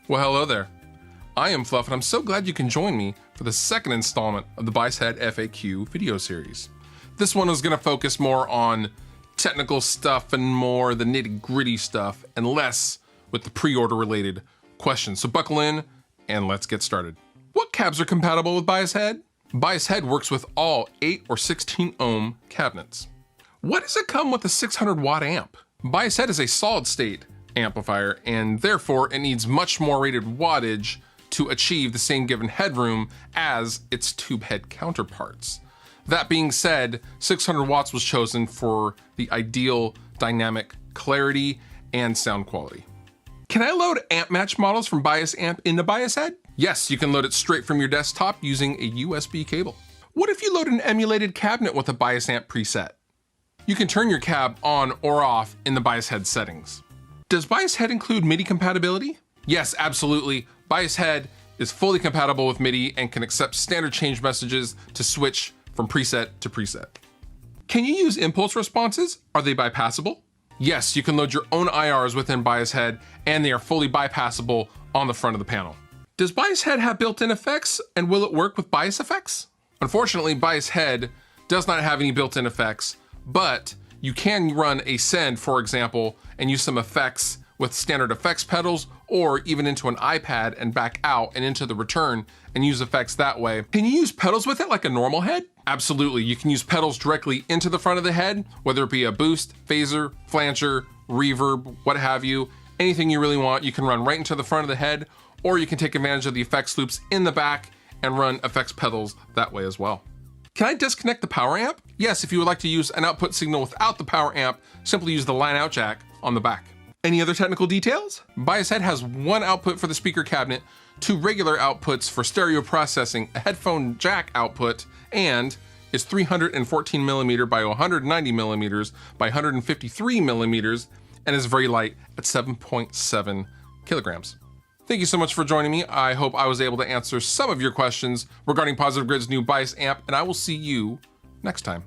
Well, hello there. I am Fluff, and I'm so glad you can join me for the second installment of the BIAS Head FAQ video series. This one is going to focus more on technical stuff and more the nitty-gritty stuff, and less with the pre-order related questions. So buckle in, and let's get started. What cabs are compatible with BIAS Head? BIAS Head works with all 8 or 16 ohm cabinets. Why does it come with a 600 watt amp? BIAS Head is a solid state amplifier, and therefore it needs much more rated wattage to achieve the same given headroom as its tube head counterparts. That being said, 600 watts was chosen for the ideal dynamic clarity and sound quality. Can I load amp match models from BIAS Amp into BIAS Head? Yes, you can load it straight from your desktop using a USB cable. What if you load an emulated cabinet with a BIAS Amp preset? You can turn your cab on or off in the BIAS Head settings. Does BIAS Head include MIDI compatibility? Yes, absolutely. BIAS Head is fully compatible with MIDI and can accept standard change messages to switch from preset to preset. Can you use impulse responses? Are they bypassable? Yes, you can load your own IRs within BIAS Head, and they are fully bypassable on the front of the panel. Does BIAS Head have built-in effects, and will it work with BIAS effects? Unfortunately, BIAS Head does not have any built-in effects, but you can run a send, for example, and use some effects with standard effects pedals, or even into an iPad and back out and into the return and use effects that way. Can you use pedals with it like a normal head? Absolutely, you can use pedals directly into the front of the head, whether it be a boost, phaser, flancher, reverb, what have you. Anything you really want, you can run right into the front of the head, or you can take advantage of the effects loops in the back and run effects pedals that way as well. Can I disconnect the power amp? Yes, if you would like to use an output signal without the power amp, simply use the line out jack on the back. Any other technical details? BIAS Head has one output for the speaker cabinet, 2 regular outputs for stereo processing, a headphone jack output, and is 314 millimeter by 190 millimeters by 153 millimeters, and is very light at 7.7 kilograms. Thank you so much for joining me. I hope I was able to answer some of your questions regarding Positive Grid's new BIAS amp, and I will see you next time.